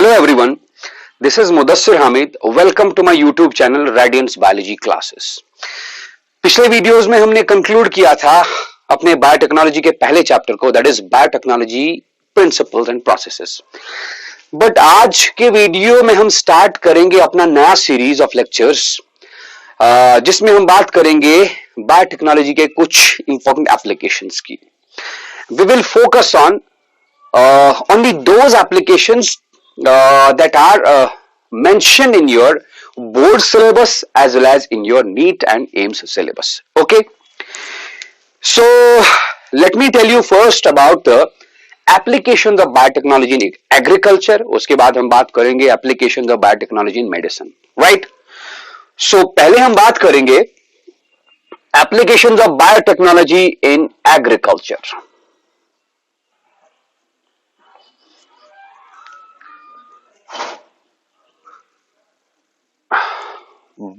Hello everyone, this is Mudassir Hamid. Welcome to my YouTube channel Radiance Biology Classes. पिछले videos में हमने conclude किया था अपने बायोटेक्नोलॉजी के पहले चैप्टर को, that is biotechnology principles and processes. But आज के वीडियो में हम स्टार्ट करेंगे अपना नया सीरीज ऑफ लेक्चर्स जिसमें हम बात करेंगे बायोटेक्नोलॉजी के कुछ इंपॉर्टेंट एप्लीकेशंस की. We will focus on only those applications that are mentioned in your board syllabus as well as in your NEET and AIMS syllabus. Okay, so let me tell you first about the applications of biotechnology in agriculture. उसके बाद हम बात करेंगे applications of biotechnology in medicine, right? So पहले हम बात करेंगे applications of biotechnology in agriculture.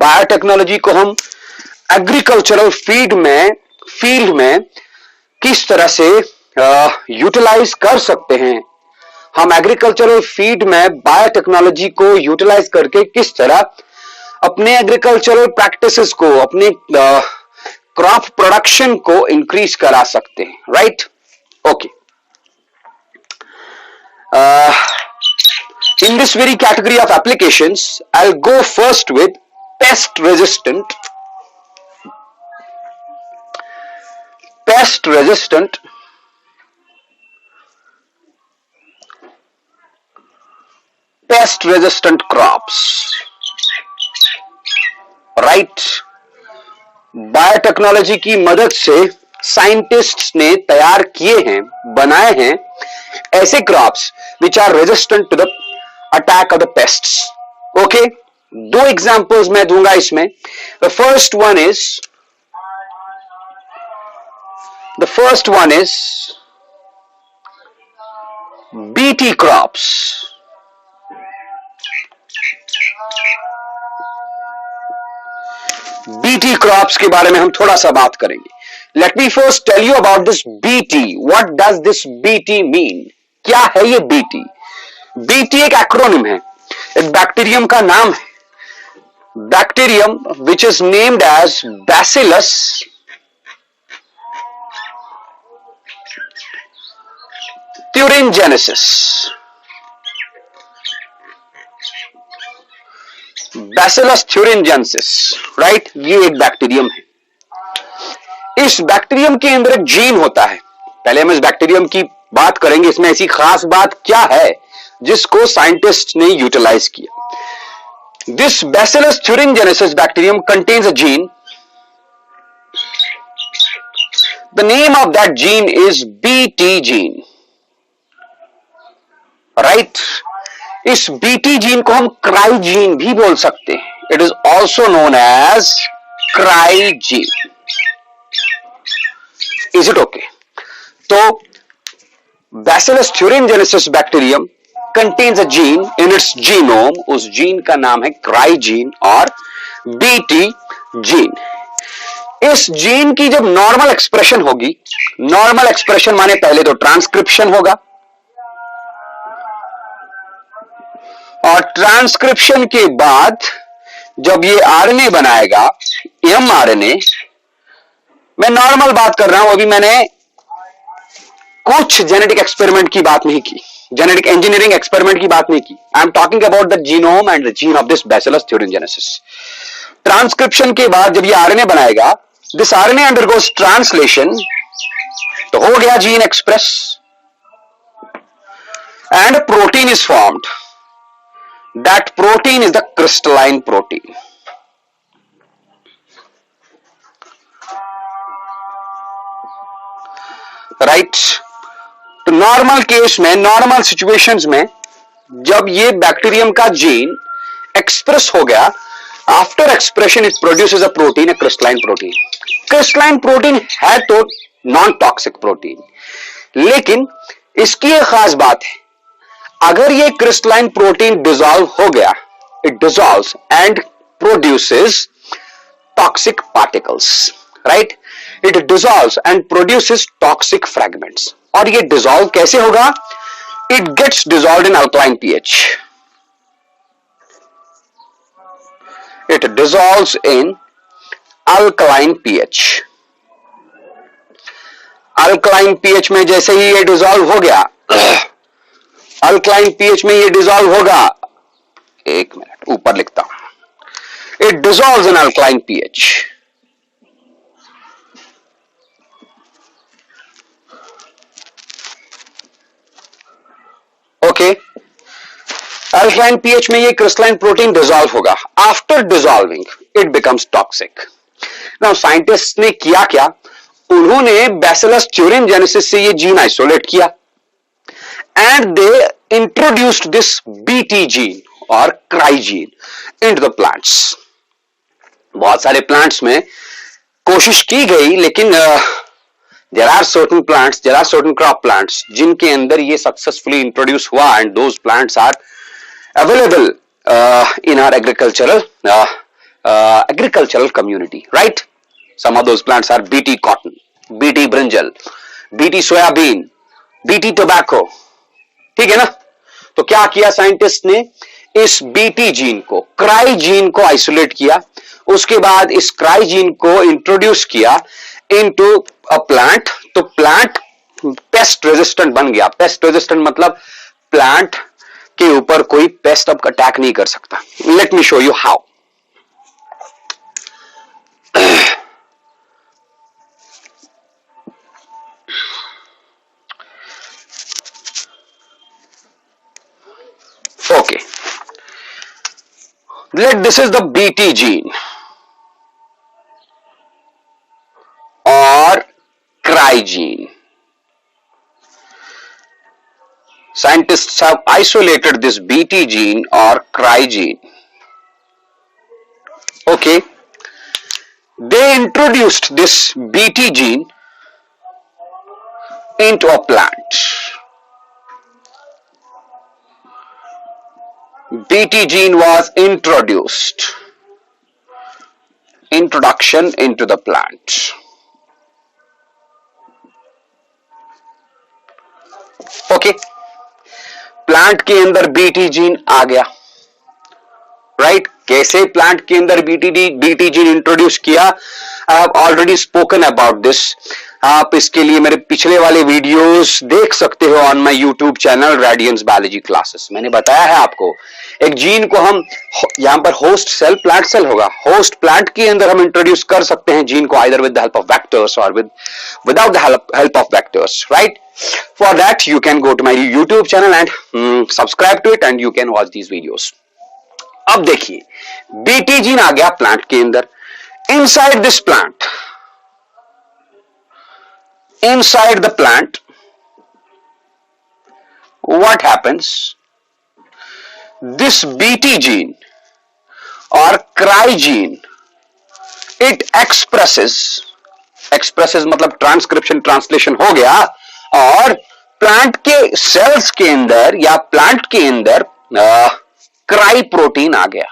Biotechnology को हम एग्रीकल्चरल फील्ड में किस तरह से यूटिलाइज कर सकते हैं, हम एग्रीकल्चरल फील्ड में बायोटेक्नोलॉजी को यूटिलाइज करके किस तरह अपने एग्रीकल्चरल प्रैक्टिसेस को, अपने क्रॉप प्रोडक्शन को इंक्रीज करा सकते हैं, right? Okay, in this very category of applications, I'll go first with pest resistant crops, right? Biotechnology की मदद से साइंटिस्ट्स ने तैयार किए हैं, बनाए हैं ऐसे crops which are resistant to the attack of the pests. Okay, दो एग्जांपल्स मैं दूंगा इसमें. The first one is BT crops. BT crops के बारे में हम थोड़ा सा बात करेंगे. Let me first tell you about this BT. What does this BT mean? क्या है ये BT? BT एक एक्रोनिम है, एक बैक्टीरियम का नाम है. Bacterium which is named as Bacillus thuringiensis. Bacillus thuringiensis, right? ये एक बैक्टीरियम है. इस बैक्टीरियम के अंदर एक जीन होता है. पहले हम इस बैक्टीरियम की बात करेंगे, इसमें ऐसी खास बात क्या है जिसको साइंटिस्ट ने यूटिलाइज किया. This Bacillus thuringiensis bacterium contains a gene. The name of that gene is BT gene, right? इस BT जीन को हम क्राई जीन भी बोल सकते हैं. It is also known as cry gene. Is it okay? तो Bacillus thuringiensis bacterium contains a gene in its genome. उस gene का नाम है क्राई जीन और BT जीन. इस जीन की जब नॉर्मल एक्सप्रेशन होगी, नॉर्मल एक्सप्रेशन माने पहले तो ट्रांसक्रिप्शन होगा और ट्रांसक्रिप्शन के बाद जब ये आरएनए बनाएगा, mRNA, मैं नॉर्मल बात कर रहा हूं, अभी मैंने कुछ जेनेटिक एक्सपेरिमेंट की बात नहीं की, जेनेटिक इंजीनियरिंग एक्सपेरिमेंट की बात नहीं की. I am talking about the genome and the gene of this Bacillus thuringiensis. Transcription के बाद जब ये आरएनए बनाएगा, दिस आरएनए अंडरगोस ट्रांसलेशन, तो हो गया gene express and protein is formed. That protein is the crystalline protein. Right? तो normal case में, नॉर्मल सिचुएशंस में जब ये बैक्टीरियम का जीन एक्सप्रेस हो गया, after expression it produces a protein, a crystalline protein. Crystalline protein है तो नॉन टॉक्सिक प्रोटीन, लेकिन इसकी एक खास बात है, अगर ये क्रिस्टलाइन प्रोटीन डिसॉल्व हो गया, it dissolves and produces toxic particles, right? It dissolves and produces toxic fragments. और ये डिसॉल्व कैसे होगा? It gets dissolved in alkaline pH. It dissolves in alkaline pH. Alkaline pH में जैसे ही ये डिसॉल्व हो गया, अल्कलाइन पीएच में ये डिसॉल्व होगा, एक मिनट ऊपर लिखता हूं, it dissolves in alkaline pH. Okay, alkaline pH में ये क्रिस्टलाइन प्रोटीन डिसॉल्व होगा. After dissolving it becomes toxic. Now scientist ने किया क्या, उन्होंने बैसिलस thuringiensis से ये जीन आइसोलेट किया and they introduced this BT gene और cry gene into the plants. बहुत सारे प्लांट्स में कोशिश की गई, लेकिन there are certain crop plants जिनके अंदर ये सक्सेसफुली इंट्रोड्यूस हुआ and those plants are available in our agricultural community, right? Some of those plants are BT cotton, BT brinjal, BT soybean, BT tobacco. ठीक है ना? तो क्या किया साइंटिस्ट ने, इस बीटी जीन को, क्राई जीन को आइसोलेट किया, उसके बाद इस क्राई जीन को इंट्रोड्यूस किया इनटू अ प्लांट. तो प्लांट पेस्ट रेजिस्टेंट बन गया. पेस्ट रेजिस्टेंट मतलब प्लांट के ऊपर कोई पेस्ट अब अटैक नहीं कर सकता. Let me show you how. Okay, this is the BT gene or cry gene. Scientists have isolated this BT gene or cry gene. Okay, they introduced this BT gene into a plant. BT gene was introduced. Introduction into the plant. Okay, plant के अंदर BT gene आ गया, right? कैसे plant के अंदर BT gene introduce किया, I have already spoken about this. आप इसके लिए मेरे पिछले वाले वीडियोस देख सकते हो on my YouTube channel Radiance Biology Classes. मैंने बताया है आपको, एक जीन को हम यहां पर होस्ट सेल, प्लांट सेल होगा, होस्ट प्लांट के अंदर हम इंट्रोड्यूस कर सकते हैं जीन को, either with the help of vectors or without the help of vectors, right? For that you can go to my YouTube channel and subscribe to it and you can watch these videos. अब देखिए, BT gene आ गया plant के अंदर. Inside this plant, inside the plant, what happens? This BT gene or cry gene, it expresses मतलब transcription, translation हो गया और plant के सेल्स के अंदर या प्लांट के अंदर क्राई प्रोटीन आ गया.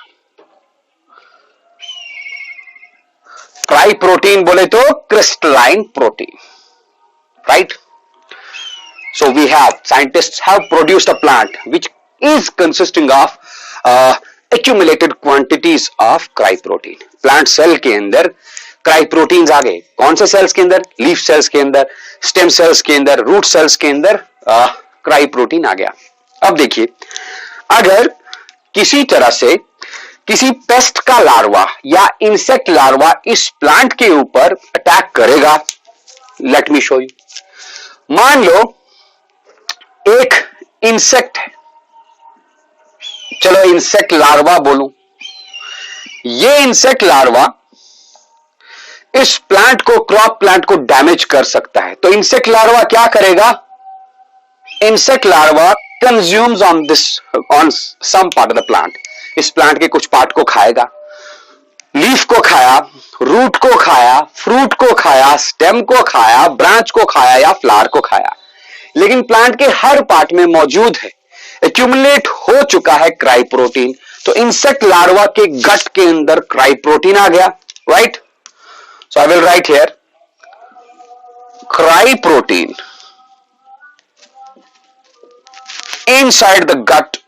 क्राई प्रोटीन बोले तो crystalline protein, right? So we have, scientists have produced a plant which is consisting of accumulated quantities of cry protein. Plant cell के अंदर क्राई प्रोटीन्स आ गए. कौन से सेल्स के अंदर? लीफ सेल्स के अंदर, स्टेम सेल्स के अंदर, रूट सेल्स के अंदर क्राई प्रोटीन आ गया. अब देखिए, अगर किसी तरह से किसी पेस्ट का लार्वा या इंसेक्ट लार्वा इस प्लांट के ऊपर अटैक करेगा, लेट मी शो यू. मान लो एक इंसेक्ट है, चलो इंसेक्ट लार्वा बोलूं, ये इंसेक्ट लार्वा इस प्लांट को, क्रॉप प्लांट को डैमेज कर सकता है. तो इंसेक्ट लार्वा क्या करेगा? Insect larva consumes on some part of the plant. इस प्लांट के कुछ पार्ट को खाएगा, लीफ को खाया, रूट को खाया, फ्रूट को खाया, स्टेम को खाया, ब्रांच को खाया या फ्लावर को खाया, लेकिन प्लांट के हर पार्ट में मौजूद है, एक्यूमुलेट हो चुका है क्राई प्रोटीन. तो इंसेक्ट लार्वा के गट के अंदर क्राई प्रोटीन आ गया, right? So I will write here cry protein inside the gut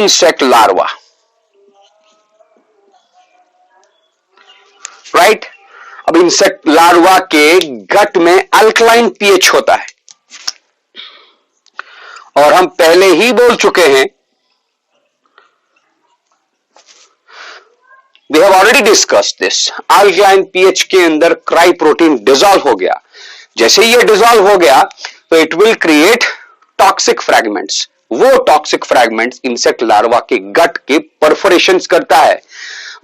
insect larva, right. अब इंसेक्ट लार्वा के गट में अल्कलाइन पीएच होता है, और हम पहले ही बोल चुके हैं, we have already discussed this, alkaline pH के अंदर क्राई प्रोटीन डिसॉल्व हो गया। जैसे ये डिसॉल्व हो गया तो it will create toxic fragments. वो टॉक्सिक फ्रैगमेंट्स इंसेक्ट लार्वा के गट के परफोरेशंस करता है,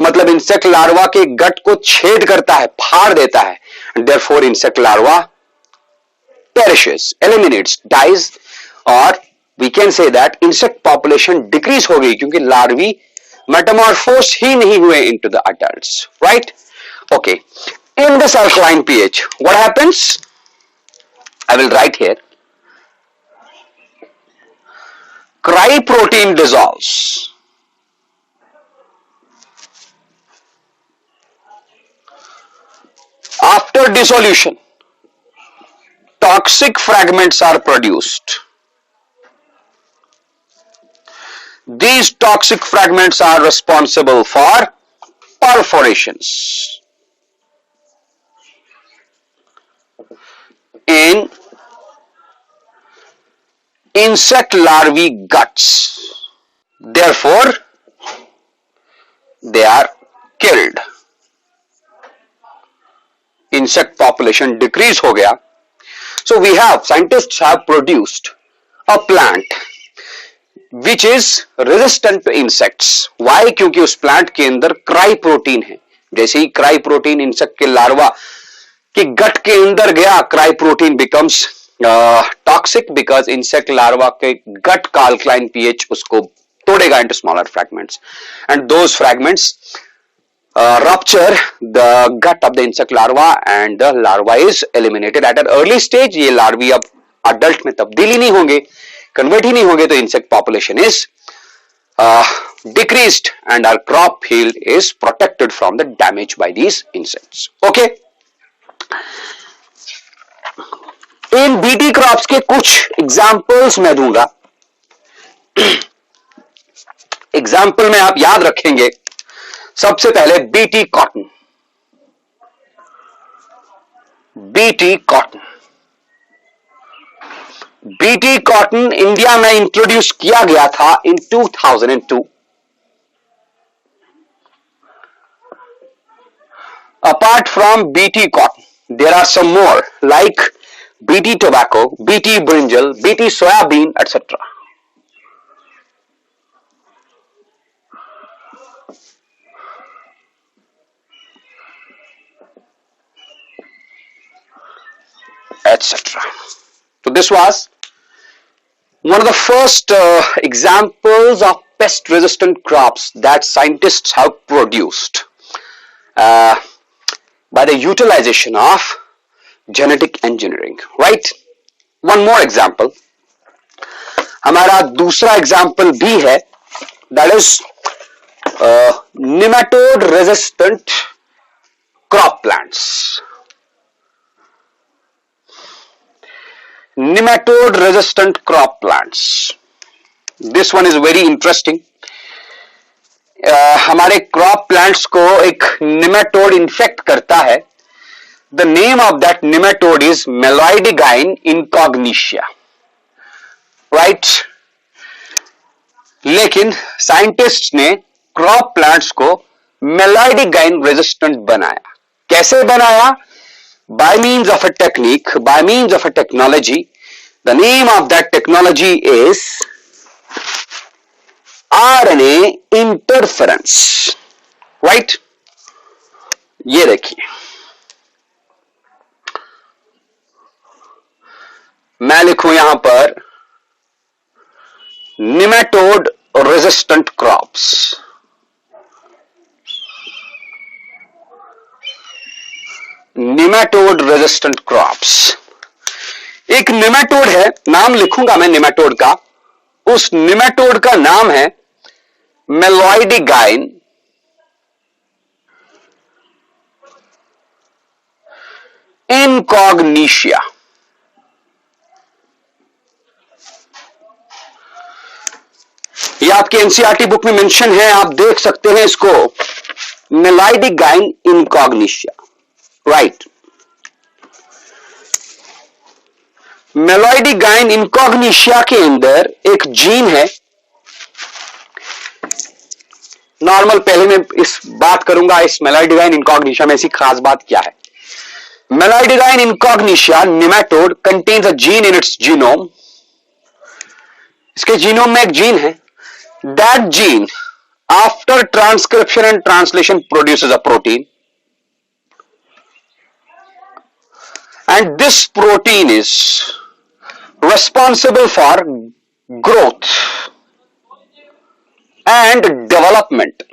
मतलब इंसेक्ट लार्वा के गट को छेद करता है, फाड़ देता है। Therefore insect larva perishes, eliminates, dies, और we can say that insect population decrease हो गई, क्योंकि लार्वी मेटामॉर्फोस ही नहीं हुए into the adults, right. Okay, in this alkaline pH what happens, I will write here, cry protein dissolves. After dissolution, toxic fragments are produced. These toxic fragments are responsible for perforations in insect larvae guts. Therefore, they are killed. Insect population decrease हो गया. So we have, scientists have produced a plant which is resistant to insects. Why? क्योंकि उस plant के अंदर cry protein है। जैसे ही cry protein insect के larva के गट के अंदर गया, cry protein becomes toxic, because insect larva के गट का अल्कलाइन पीएच उसको तोड़ेगा into smaller fragments, and those fragments rupture the gut of the insect larva and the larva is eliminated at an early stage. ये larvae अब adult में तब्दील ही नहीं होंगे, convert ही नहीं होंगे, तो insect population is decreased and our crop field is protected from the damage by these insects. Okay. In BT crops के कुछ एग्जाम्पल्स मैं दूंगा। एग्जाम्पल में आप याद रखेंगे, सबसे पहले BT cotton. BT cotton, BT cotton India में इंट्रोड्यूस किया गया था in 2002। Apart from BT cotton there are some more like BT tobacco, BT brinjal, BT soybean, etc. etc. So this was one of the first examples of pest resistant crops that scientists have produced by the utilization of genetic engineering, right? One more example, हमारा दूसरा example भी है, that is nematode resistant crop plants. Nematode resistant crop plants. This one is very interesting. हमारे crop plants को एक nematode infect करता है. The name of that nematode is Meloidigine incognitia, right? लेकिन साइंटिस्ट ने क्रॉप प्लांट्स को मेलोइडिगाइन resistant बनाया। कैसे बनाया? By means of a technique, by means of a technology. The name of that technology is RNA interference, right? ये देखिए, मैं लिखूं यहां पर nematode resistant crops. Nematode resistant crops, एक निमेटोड है, नाम लिखूंगा मैं निमेटोड का, उस निमेटोड का नाम है मेलोइडिगाइन इनकॉग्निशिया। ये आप आपके एनसीईआरटी बुक में मेंशन है, आप देख सकते हैं इसको, मेलाइडिक गाइन इनकॉग्निशिया, राइट। मेलाइडिक गाइन इनकॉग्निशिया के अंदर एक जीन है। नॉर्मल पहले मैं इस बात करूंगा इस मेलाइडिक गाइन इनकॉग्निशिया में ऐसी खास बात क्या है। मेलाइडिक again incognita nematode contains a gene in its genome. इसके जीनोम में एक जीन है। That gene after transcription and translation produces a protein, and this protein is responsible for growth and development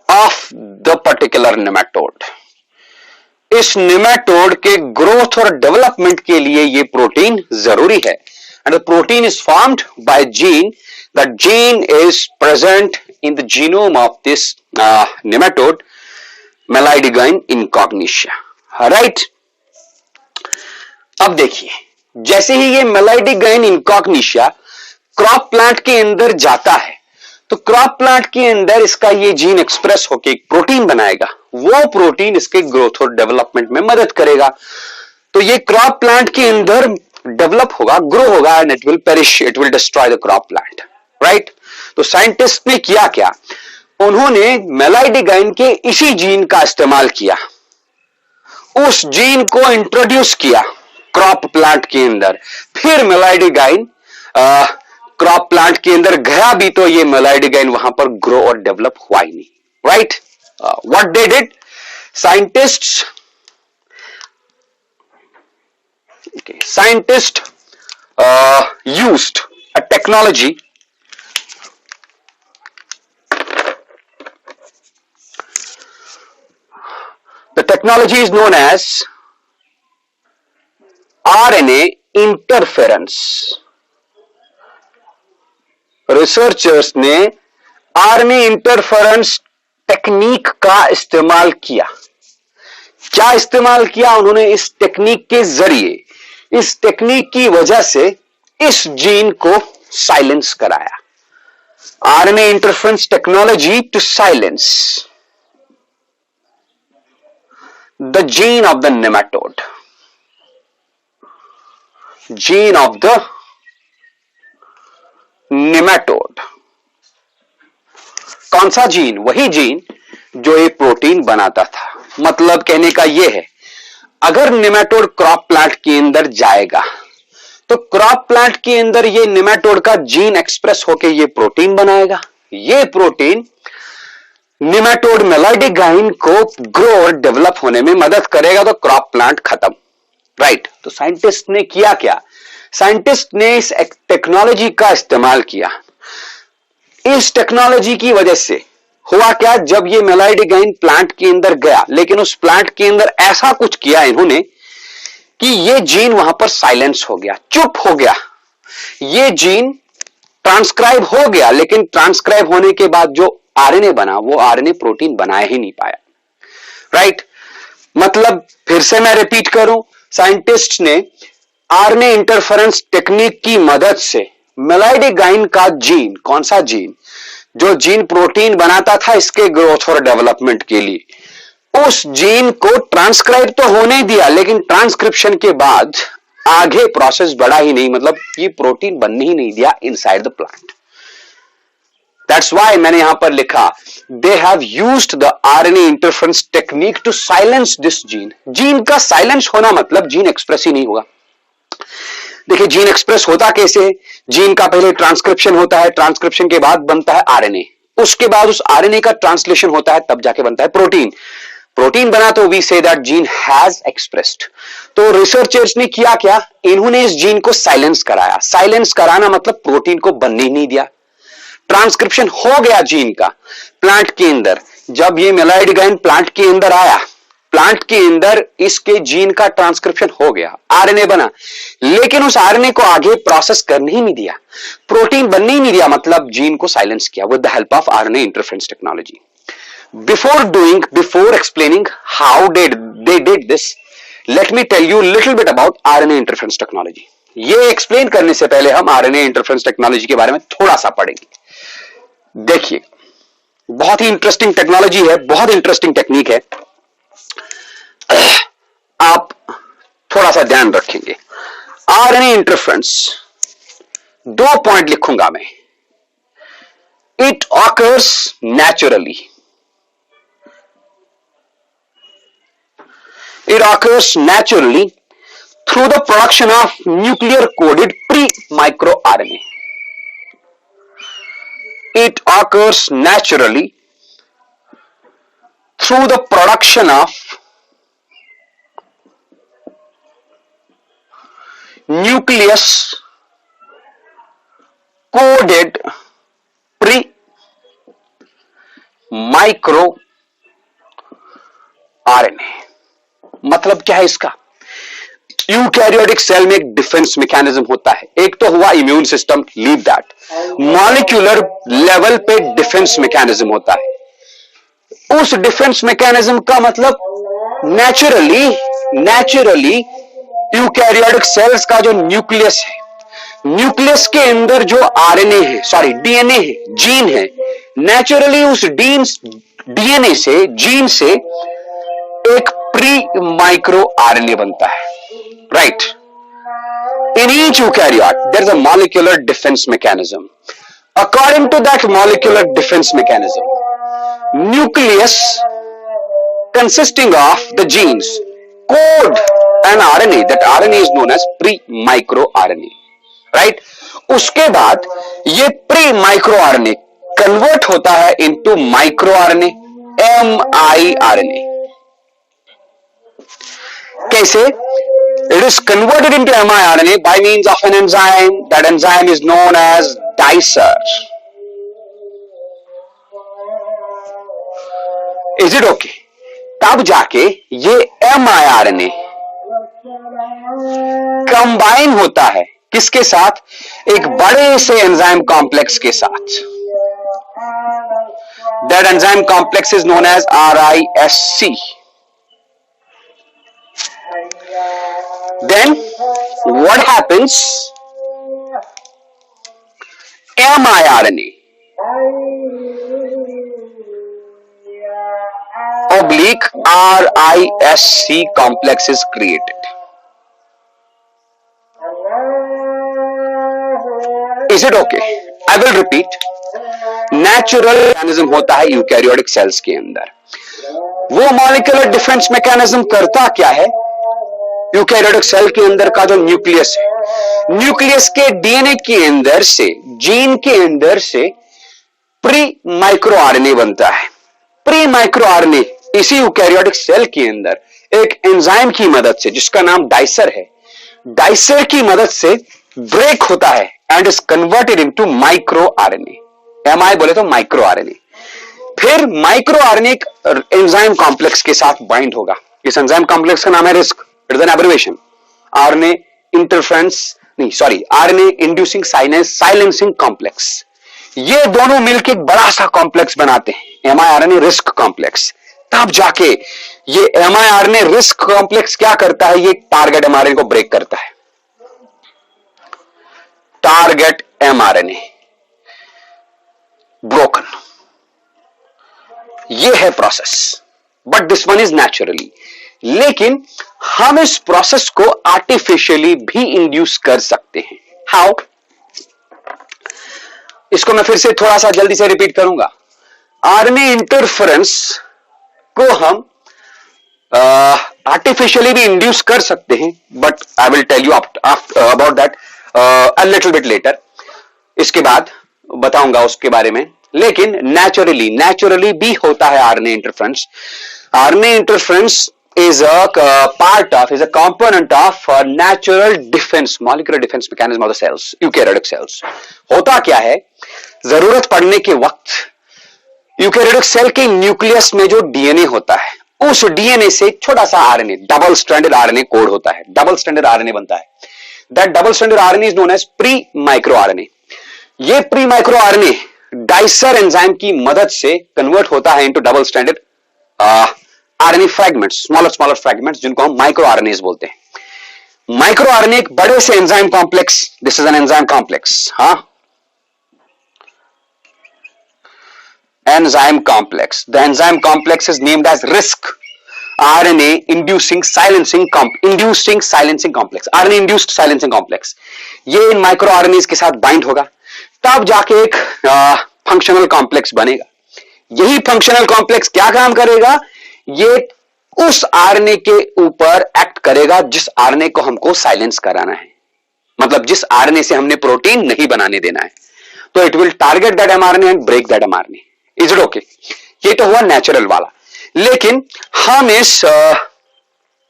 of the particular nematode. इस nematode के growth और development के लिए ये प्रोटीन जरूरी है, and the protein is formed by gene. That gene is present in the genome of this nematode मेलाइडिक again इनकॉग्निशिया, right. अब देखिए, जैसे ही ये मेलाइडिक गाइन इनकॉग्निशिया क्रॉप प्लांट के अंदर जाता है, तो क्रॉप प्लांट के अंदर इसका ये जीन एक्सप्रेस होकर एक प्रोटीन बनाएगा। वो प्रोटीन इसके ग्रोथ और डेवलपमेंट में मदद करेगा। तो ये क्रॉप प्लांट के अंदर डेवलप होगा, ग्रो होगा, and it will perish, it will destroy the crop plant, right. तो साइंटिस्ट ने किया क्या, उन्होंने मेलाइडिक गाइन के इसी जीन का इस्तेमाल किया, उस जीन को इंट्रोड्यूस किया क्रॉप प्लांट के अंदर। फिर मेलाइडिक गाइन क्रॉप प्लांट के अंदर गया भी तो ये मेलाइडिक गाइन वहां पर ग्रो और डेवलप हुआ ही नहीं, right. What they did, scientist used a technology The technology is known as RNA interference. Researchers ने RNA interference टेक्निक का इस्तेमाल किया। क्या इस्तेमाल किया उन्होंने? इस टेक्निक के जरिए, इस टेक्निक की वजह से इस जीन को साइलेंस कराया। RNA interference technology to silence the gene of the nematode, gene of the nematode. कौन सा जीन? वही जीन जो ये प्रोटीन बनाता था। मतलब कहने का यह है, अगर नेमाटोड क्रॉप प्लांट के अंदर जाएगा तो क्रॉप प्लांट के अंदर ये नेमाटोड का जीन एक्सप्रेस होकर ये प्रोटीन बनाएगा। ये प्रोटीन नेमाटोड मेलाइडिक गाइन को ग्रो और डेवलप होने में मदद करेगा, तो क्रॉप प्लांट खत्म, राइट। तो साइंटिस्ट ने किया क्या? साइंटिस्ट ने इस टेक्नोलॉजी का इस्तेमाल किया। इस टेक्नोलॉजी की वजह से हुआ क्या, जब ये मेलाइडिक गाइन प्लांट के अंदर गया, लेकिन उस प्लांट के अंदर ऐसा कुछ किया इन्होंने कि ये जीन वहां पर साइलेंस हो गया, चुप हो गया। ये जीन ट्रांसक्राइब हो गया, लेकिन ट्रांसक्राइब होने के बाद जो आरएनए बना, वो आरएनए प्रोटीन बनाया ही नहीं पाया, राइट। मतलब फिर से मैं रिपीट करूं, साइंटिस्ट ने आरएनए इंटरफेरेंस टेक्निक की मदद से मेलाइडिक गाइन का जीन, कौन सा जीन, जो जीन प्रोटीन बनाता था इसके ग्रोथ और डेवलपमेंट के लिए, उस जीन को ट्रांसक्राइब तो होने दिया, लेकिन ट्रांसक्रिप्शन के बाद आगे प्रोसेस बढ़ा ही नहीं, मतलब ये प्रोटीन बनने ही नहीं दिया inside the plant. That's why मैंने यहां पर लिखा, they have used the RNA interference technique to silence this gene. Gene का साइलेंस होना मतलब जीन एक्सप्रेस ही नहीं होगा। देखिए जीन एक्सप्रेस होता कैसे? जीन का पहले ट्रांसक्रिप्शन होता है, ट्रांसक्रिप्शन के बाद बनता है आरएनए, उसके बाद उस आरएनए का ट्रांसलेशन होता है, तब जाके बनता है प्रोटीन। प्रोटीन बना तो we say that gene has expressed. तो रिसर्चर्स ने किया क्या, इन्होंने इस जीन को साइलेंस कराया। साइलेंस कराना मतलब प्रोटीन को बनने ही नहीं दिया। ट्रांसक्रिप्शन हो गया जीन का प्लांट के अंदर। जब ये मेलाइडिक गाइन प्लांट के अंदर आया, प्लांट के अंदर इसके जीन का ट्रांसक्रिप्शन हो गया, आरएनए बना, लेकिन उस आरएनए को आगे प्रोसेस करने ही नहीं दिया, प्रोटीन बनने ही नहीं दिया, मतलब जीन को साइलेंस किया with the help of RNA interference technology. Before explaining how they did this, let me tell you a little bit about RNA interference technology. ये एक्सप्लेन करने से पहले हम आरएनए इंटरफेरेंस टेक्नोलॉजी के बारे में थोड़ा सा पढ़ेंगे। देखिए, बहुत ही इंटरेस्टिंग टेक्नोलॉजी है, बहुत इंटरेस्टिंग टेक्निक है। आप थोड़ा सा ध्यान रखेंगे। आरएनए इंटरफेरेंस, 2 पॉइंट लिखूंगा मैं। It occurs naturally, it occurs naturally through the production of nuclear coded pre-microRNA. It occurs naturally through the production of nucleus coded pre-microRNA। मतलब क्या है इसका? यूकैरियोटिक सेल में एक डिफेंस मैकेनिज्म होता है। एक तो हुआ immune system, leave that. Molecular level पे डिफेंस मैकेनिज्म होता है। उस डिफेंस मैकेनिज्म का मतलब नेचुरली यूकैरियोटिक सेल्स का जो न्यूक्लियस है, न्यूक्लियस के अंदर जो आरएनए है, सॉरी डीएनए है, जीन है, नेचुरली उस डीएनए से, जीन से एक प्री माइक्रो आरएनए बनता है, right. In each eukaryote there is a molecular defense mechanism. According to that molecular defense mechanism, nucleus consisting of the genes code an RNA, that RNA is known as pre-microRNA, right? उसके बाद ये pre-microRNA convert होता है into microRNA, miRNA। कैसे? It is converted into miRNA by means of an enzyme. That enzyme is known as dicer. Is it okay? तब जाके ये miRNA combine होता है किसके साथ? एक बड़े से एंजाइम कॉम्प्लेक्स के साथ। That enzyme complex is known as RISC. Then what happens? miRNA oblique RISC complex is created. Is it okay? I will repeat. Natural mechanism होता है यूकैरियोटिक सेल्स के अंदर। वो मॉलिक्यूलर डिफेंस मैकेनिज्म करता क्या है? यूकैरियोटिक सेल के अंदर का जो न्यूक्लियस है, न्यूक्लियस के डीएनए के अंदर से, जीन के अंदर से प्री माइक्रो आरएनए बनता है। प्री माइक्रो आरएनए इसी यूकैरियोटिक सेल के अंदर एक एंजाइम की मदद से, जिसका नाम डाइसर है, डाइसर की मदद से ब्रेक होता है and is converted into micro RNA. MI बोले तो माइक्रो आरएनए। फिर माइक्रो आरएनए एक एंजाइम कॉम्प्लेक्स के साथ बाइंड होगा। इस एंजाइम कॉम्प्लेक्स का नाम है RISC, it is an abbreviation. RNA interference नहीं, sorry, RNA inducing silencing complex. ये दोनों मिलकर एक बड़ा सा कॉम्प्लेक्स बनाते हैं, एमआईआरएनए रिस्क कॉम्प्लेक्स। तब जाके ये एमआईआरएनए रिस्क कॉम्प्लेक्स क्या करता है? ये टारगेट एमआरएनए को ब्रेक करता है। टारगेट एमआरएनए ब्रोकन, ये है process, but this one is naturally. लेकिन हम इस प्रोसेस को आर्टिफिशियली भी इंड्यूस कर सकते हैं। हाउ? इसको मैं फिर से थोड़ा सा जल्दी से रिपीट करूंगा। आरएनए इंटरफेरेंस को हम आर्टिफिशियली भी इंड्यूस कर सकते हैं, but I will tell you about that a little bit later. इसके बाद बताऊंगा उसके बारे में। लेकिन नेचुरली भी होता है RNA interference. RNA interference is a component of natural defense, molecular defense mechanism of the cells, eukaryotic cells। होता क्या है? जरूरत पड़ने के वक्त यूकैरियोटिक सेल के न्यूक्लियस में जो डीएनए होता है, उस डीएनए से छोटा सा RNA, double stranded RNA code होता है, डबल स्ट्रैंडेड आरएनए बनता है। That double stranded RNA is known as pre micro RNA. ये pre micro RNA dicer enzyme की मदद से कन्वर्ट होता है into double stranded RNA fragments, smaller fragments, जिनको हम माइक्रो आरएनएस बोलते हैं। माइक्रो आरएनए एक बड़े से enzyme complex, this is an enzyme complex, हाँ, enzyme complex. The enzyme complex is named as RISC, RNA inducing silencing complex, RNA induced silencing complex. ये इन micro RNase के साथ बाइंड होगा, तब जाके एक फंक्शनल कॉम्प्लेक्स बनेगा. यही फंक्शनल कॉम्प्लेक्स क्या काम करेगा, ये उस आरएनए के ऊपर एक्ट करेगा जिस आरएनए को हमको साइलेंस कराना है, मतलब जिस आरएनए से हमने प्रोटीन नहीं बनाने देना है. तो it will target that mRNA and break that mRNA. Is it okay? ये तो हुआ नेचुरल वाला. लेकिन हम इस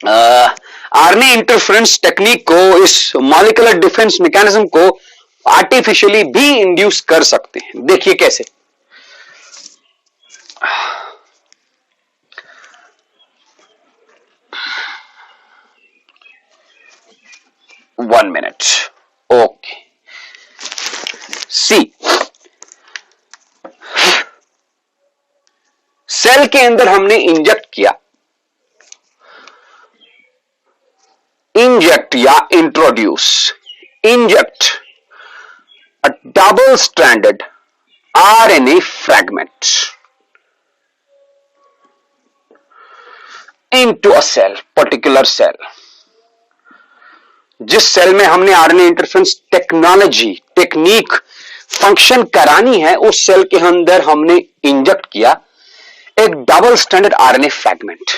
आरएनए इंटरफेरेंस टेक्निक को, इस मॉलिक्यूलर डिफेंस मैकेनिज्म को आर्टिफिशियली भी इंड्यूस कर सकते हैं. देखिए कैसे. One minute. Okay, see, cell के अंदर हमने इंजेक्ट किया, इंजेक्ट या introduce, inject a double stranded RNA fragment into a cell, particular cell. जिस सेल में हमने आरएनए इंटरफेरेंस टेक्निक फंक्शन करानी है, उस सेल के अंदर हमने इंजेक्ट किया एक डबल स्ट्रैंडेड आरएनए फ्रैगमेंट.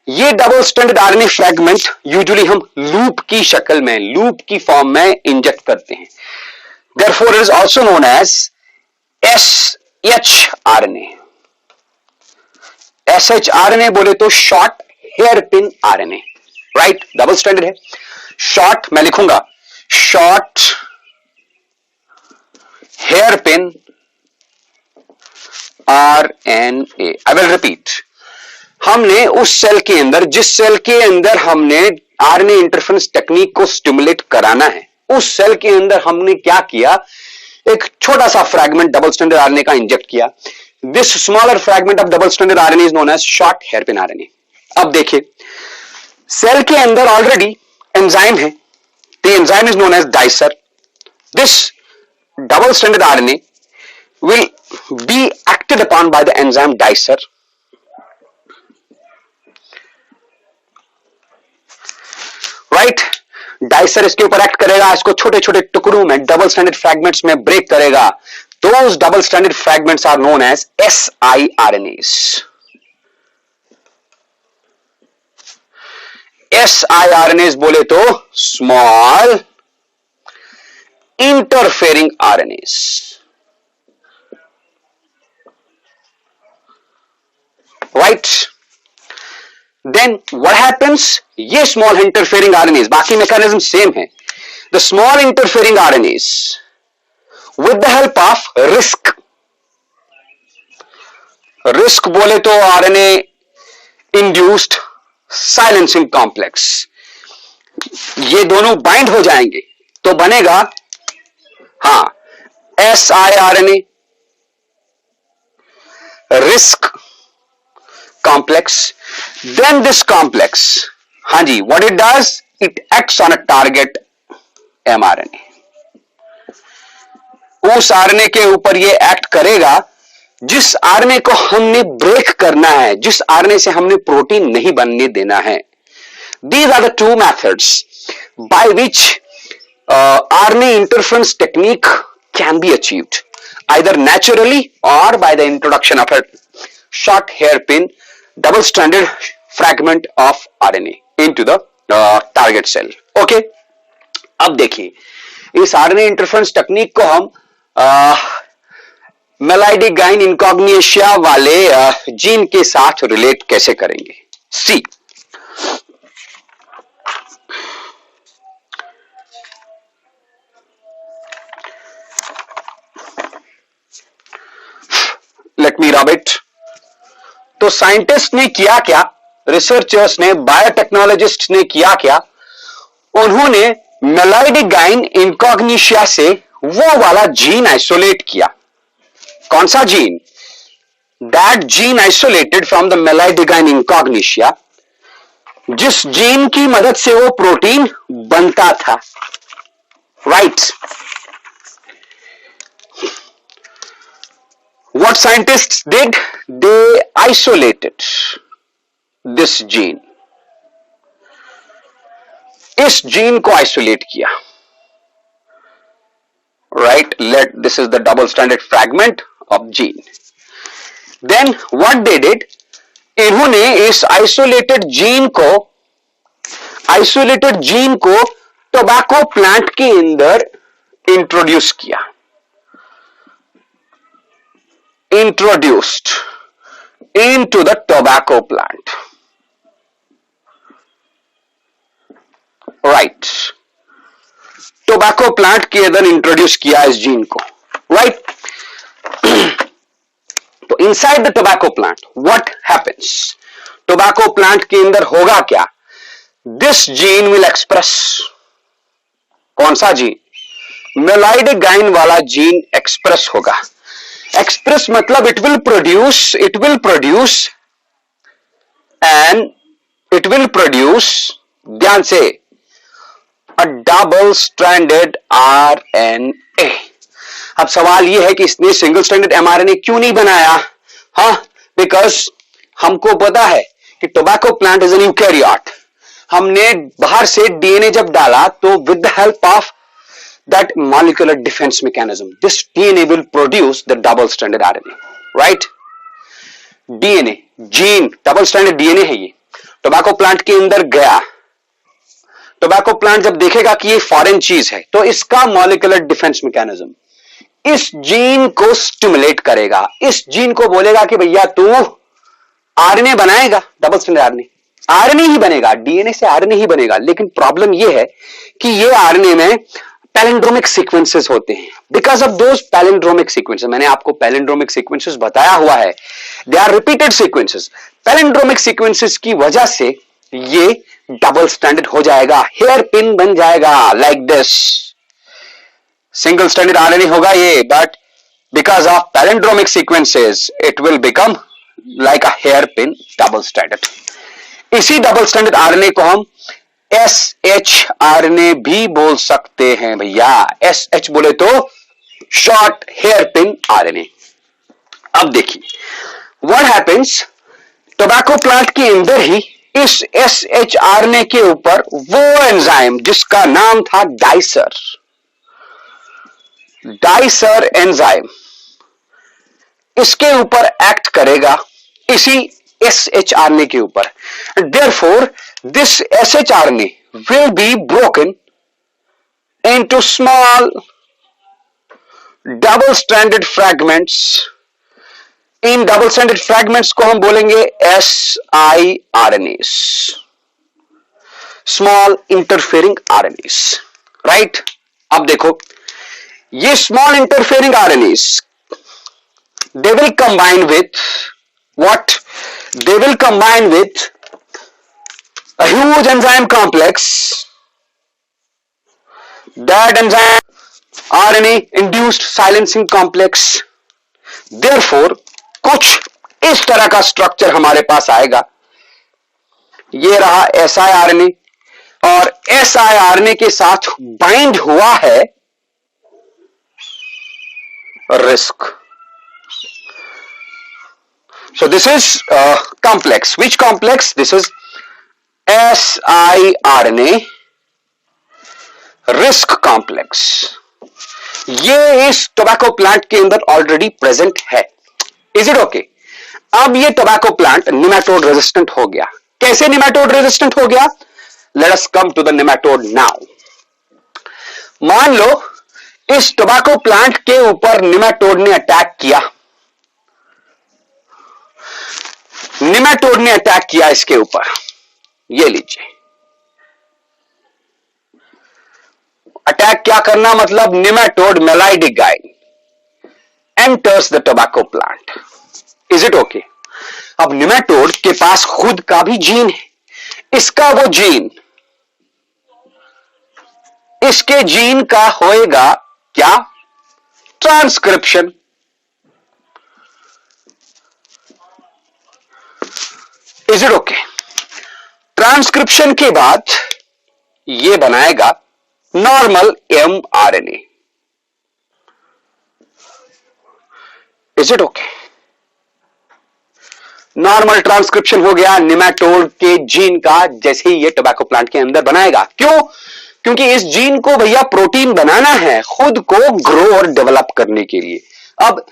ये double stranded RNA fragment usually हम लूप की शक्ल में, लूप की फॉर्म में इंजेक्ट करते हैं. Therefore it is also known as SHRNA. SHRNA बोले तो short hairpin RNA, right? Double stranded है. शॉर्ट मैं लिखूंगा, short hairpin RNA. I will repeat. हमने उस सेल के अंदर, जिस सेल के अंदर हमने आरएनए इंटरफेरेंस टेक्निक को स्टिमुलेट कराना है, उस सेल के अंदर हमने क्या किया, एक छोटा सा फ्रैगमेंट डबल स्ट्रैंडेड आरएनए का इंजेक्ट किया. This smaller fragment of double stranded RNA is known as short hairpin RNA. अब देखिए, सेल के अंदर ऑलरेडी एंजाइम है. The enzyme is known as dicer. This double stranded RNA will be acted upon by the enzyme dicer. Right? Dicer इसके ऊपर act करेगा, इसको छोटे छोटे टुकड़ों में, डबल स्ट्रैंडेड फ्रैगमेंट्स में ब्रेक करेगा. Those double stranded fragments are known as siRNAs. siRNAs बोले तो small interfering RNAs. Right? Then what happens? ये small interfering RNAs, बाकी मैकेनिज्म सेम है. The small interfering RNAs with the help of RISC. RISC बोले तो RNA induced silencing complex. ये दोनों bind हो जाएंगे तो बनेगा, हाँ, siRNA RISC complex. Then this complex, हाँ जी, what it does, it acts on a target mRNA. उस आरएनए के ऊपर ये एक्ट करेगा जिस आरएनए को हमने ब्रेक करना है, जिस आरएनए से हमने प्रोटीन नहीं बनने देना है. These are the two methods by which RNA interference technique can be achieved, either naturally or by the introduction of a short hairpin double-stranded fragment of RNA into the target cell. Okay? अब देखिए, इस RNA interference technique को हम मेलाइडिगाइन इनकॉग्निशिया वाले gene के साथ relate कैसे करेंगे. सी, लेट मी रब इट. तो साइंटिस्ट ने किया क्या, रिसर्चर्स ने, बायोटेक्नोलॉजिस्ट ने किया क्या, उन्होंने मेलाइडिगाइन इनकॉग्निशिया से वो वाला जीन आइसोलेट किया. कौन सा gene? That gene isolated from the Meloidogyne incognita जिस जीन की मदद से वो प्रोटीन बनता था, right. What scientists did? They isolated this gene. इस जीन को आइसोलेट किया, right? This is the double stranded fragment of gene. Then what they did? इन्होंने इस आइसोलेटेड जीन को टोबैको प्लांट के अंदर इंट्रोड्यूस किया, introduced into the tobacco plant, right? Tobacco plant के अंदर इंट्रोड्यूस किया इस जीन को, राइट? तो inside the tobacco plant what happens? Tobacco plant के अंदर होगा क्या? दिस जीन विल एक्सप्रेस, कौन सा जीन? मेलाइडेगाइन वाला जीन एक्सप्रेस होगा। एक्सप्रेस मतलब इट विल प्रोड्यूस ध्यान से, अ डबल स्ट्रैंडेड आरएनए। अब सवाल यह है कि इसने सिंगल स्ट्रैंडेड एमआरएनए क्यों नहीं बनाया? हाँ, बिकॉज हमको पता है कि tobacco plant is an eukaryote. हमने बाहर से डीएनए जब डाला तो with the help of that molecular defense mechanism, this DNA will produce the double stranded RNA, right? DNA gene double stranded DNA है। ये टोबैको प्लांट के अंदर गया, टोबैको प्लांट जब देखेगा कि ये फॉरेन चीज है तो इसका मॉलिक्यूलर डिफेंस मैकेनिज्म इस जीन को स्टिमुलेट करेगा, इस जीन को बोलेगा कि भैया तू आरएनए बनाएगा, डबल स्ट्रैंडेड आरएनए ही बनेगा, डीएनए से आरएनए ही बनेगा। लेकिन प्रॉब्लम ये है कि ये आरएनए में पैलिंड्रोमिक सीक्वेंसेस होते हैं। Because of those palindromic sequences, मैंने आपको पैलिंड्रोमिक सीक्वेंसेस बताया हुआ है, they are repeated sequences. Palindromic sequences की वजह से ये डबल स्ट्रैंडेड हो जाएगा, हेयर पिन बन जाएगा, like this. Single stranded RNA होगा ये, but because of palindromic sequences it will become like a hairpin, double stranded. इसी डबल स्ट्रैंडेड आरएनए को हम SHRNA भी बोल सकते हैं भैया। SH बोले तो शॉर्ट हेयर पिन आरएनए। अब देखिए व्हाट हैपेंस, टोबैको प्लांट के अंदर ही इस SHRNA के ऊपर वो एंजाइम जिसका नाम था डाइसर एंजाइम, इसके ऊपर एक्ट करेगा, इसी SHRNA के ऊपर। Therefore, this SHRNA will be broken into small double-stranded fragments. In double-stranded fragments को हम बोलेंगे siRNAs, small interfering RNAs, right? अब देखो ये small interfering RNAs, they will combine with what? They will combine with a huge enzyme complex. That enzyme RNA induced silencing complex. Therefore, कुछ इस तरह का स्ट्रक्चर हमारे पास आएगा। ये रहा siRNA और siRNA के साथ बाइंड हुआ है risk. So this is complex. Which complex? This is siRNA risk complex. ये इस टोबैको प्लांट के अंदर ऑलरेडी प्रेजेंट है। Is it okay? अब ये टोबैको प्लांट निमेटोड रेजिस्टेंट हो गया। कैसे निमेटोड रेजिस्टेंट हो गया? Let us come to the nematode now. मान लो इस टोबैको प्लांट के ऊपर निमेटोड ने अटैक किया, निमेटोड ने अटैक किया इसके ऊपर। ये लीजिए, अटैक क्या करना मतलब nematode Meloidogyne enters the tobacco plant. Is it okay? अब निमेटोड के पास खुद का भी जीन है, इसका वो जीन, इसके जीन का होएगा क्या? Transcription. Is it okay? Transcription के बाद ये बनाएगा normal mRNA. Is it okay? Normal transcription हो गया निमेटोड के जीन का, जैसे ही ये टोबैको प्लांट के अंदर बनाएगा. क्यों? क्योंकि इस जीन को भैया प्रोटीन बनाना है खुद को ग्रो और डेवलप करने के लिए. अब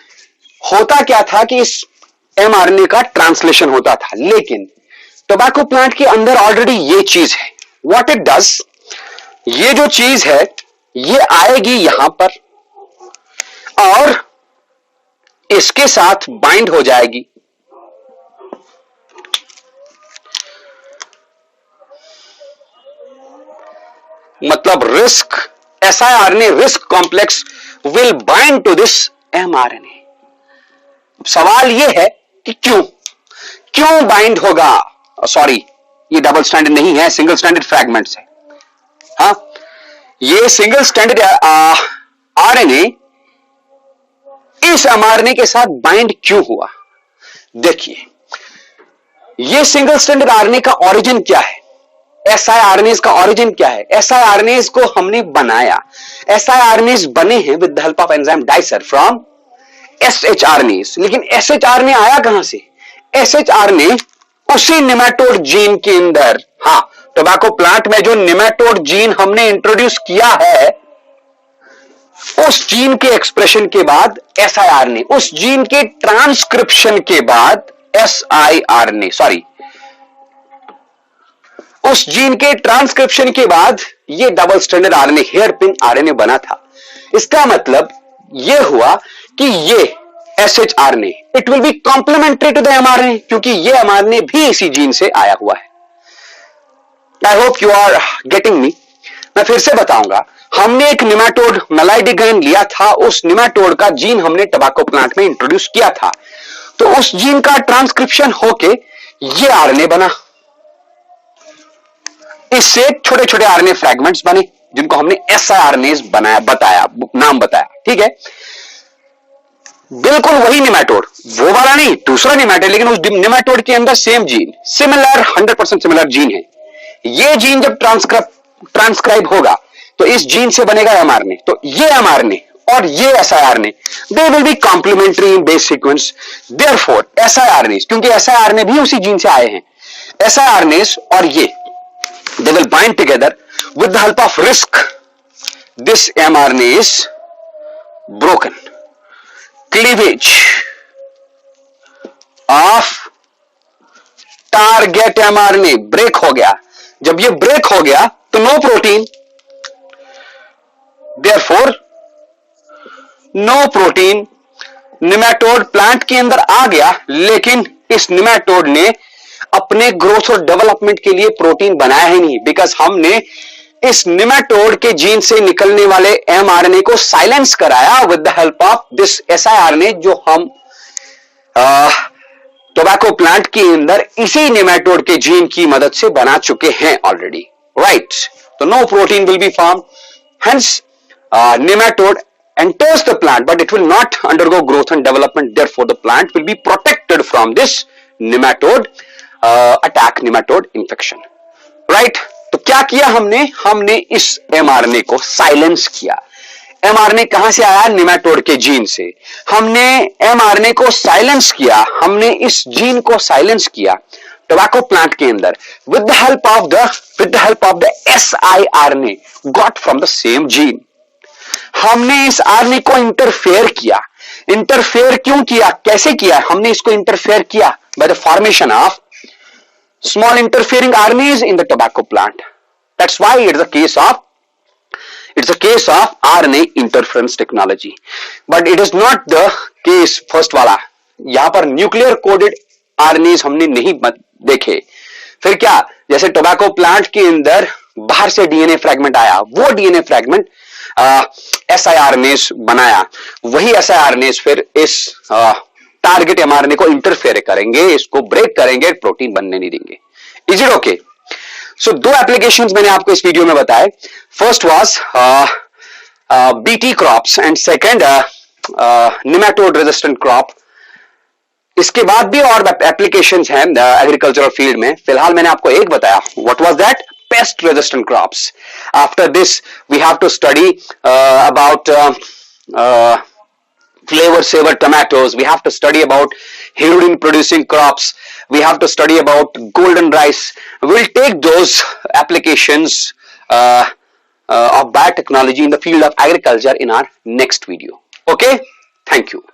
होता क्या था कि इस mRNA का ट्रांसलेशन होता था, लेकिन टोबैको प्लांट के अंदर ऑलरेडी ये चीज है. व्हाट इट डज, ये जो चीज है ये आएगी यहां पर और इसके साथ बाइंड हो जाएगी. मतलब RISC siRNA RISC complex will bind to this mRNA. सवाल यह है कि क्यों बाइंड होगा. सॉरी, ये डबल स्टैंडर्ड नहीं है, सिंगल स्टैंडर्ड फ्रैगमेंट्स है. हाँ, ये सिंगल स्टैंडर्ड RNA इस mRNA के साथ बाइंड क्यों हुआ. देखिए, ये सिंगल स्टैंडर्ड RNA का ओरिजिन क्या है, siRNAs का ओरिजिन क्या है. siRNAs को हमने बनाया, siRNAs बने हैं with the help of enzyme dicer from shRNAs. लेकिन shRNA आया कहां से? shRNA उसी निमेटोड जीन के अंदर, हाँ, टोबैको प्लांट में जो निमेटोड जीन हमने इंट्रोड्यूस किया है, उस जीन के एक्सप्रेशन के बाद siRNA, उस जीन के ट्रांसक्रिप्शन के बाद siRNA, सॉरी, उस जीन के ट्रांसक्रिप्शन के बाद ये double standard RNA, hairpin RNA बना था. इसका मतलब यह हुआ कि ये shRNA it will be complementary to the mRNA, क्योंकि ये mRNA भी इसी जीन से आया हुआ है. I hope you are getting me. मैं फिर से बताऊंगा, हमने एक निमेटोड मेलाइडिगैन लिया था, उस निमेटोड का जीन हमने टोबैको प्लांट में इंट्रोड्यूस किया था, तो उस जीन का ट्रांसक्रिप्शन होके ये RNA बना. इससे छोटे छोटे RNA फ्रैगमेंट्स बने जिनको हमने siRNAs बनाया, बताया, नाम बताया. ठीक है, बिल्कुल वही निमेटोड, वो वाला नहीं, दूसरा निमेटोड, लेकिन उस निमेटोड के अंदर same gene, similar, 100% similar gene है. ये जीन जब ट्रांसक्राइब होगा तो इस जीन से बनेगा mRNA. तो ये mRNA और ये siRNA they will be complementary in base sequence. Therefore siRNAs, क्योंकि siRNA भी उसी जीन से आए हैं, siRNAs और ये they will bind together with the help of RISC. This mRNA is broken. Cleavage of target mRNA break हो गया. जब ये ब्रेक हो गया तो no protein, therefore no protein. Nematode plant के अंदर आ गया, लेकिन इस निमेटोड ने अपने ग्रोथ और डेवलपमेंट के लिए प्रोटीन बनाया ही नहीं, बिकॉज हमने इस निमेटोड के जीन से निकलने वाले mRNA को साइलेंस कराया with the help of this siRNA, जो हम टोबैको प्लांट के अंदर इसी निमेटोड के जीन की मदद से बना चुके हैं ऑलरेडी. राइट, तो no protein will be form, hence nematode enters the plant but it will not undergo growth and development, therefore the plant will be protected from this nematode attack, nematode infection. Right, तो क्या किया हमने इस mRNA को silence किया. mRNA कहां से आया? निमेटोड के जीन से. हमने mRNA को साइलेंस किया, हमने इस जीन को साइलेंस किया टोबैको प्लांट के अंदर with the help of the siRNA got from the same gene. हमने इस RNA को इंटरफेयर किया. इंटरफेयर क्यों किया, कैसे किया? हमने इसको इंटरफेयर किया by the formation of small interfering RNAs in the tobacco plant. That's why it's a case of RNA interference technology. But it is not the case first वाला. यहां पर न्यूक्लियर कोडेड RNAs हमने नहीं देखे. फिर क्या, जैसे टोबैको प्लांट के अंदर बाहर से डीएनए फ्रैगमेंट आया, वो डीएनए फ्रैगमेंट siRNAs बनाया, वही siRNAs फिर इस टारगेट mRNA को इंटरफेयर करेंगे, इसको ब्रेक करेंगे, प्रोटीन बनने नहीं देंगे. Is it okay? सो दो एप्लीकेशंस मैंने आपको इस वीडियो में बताए. First was BT crops and second nematode resistant crop इसके बाद भी और एप्लीकेशंस हैं एग्रीकल्चरल फील्ड में, फिलहाल मैंने आपको एक बताया. What was that? Pest resistant crops. After this we have to study about flavor saver tomatoes. We have to study about herodine producing crops. We have to study about golden rice. We'll take those applications of biotechnology in the field of agriculture in our next video. Okay, thank you.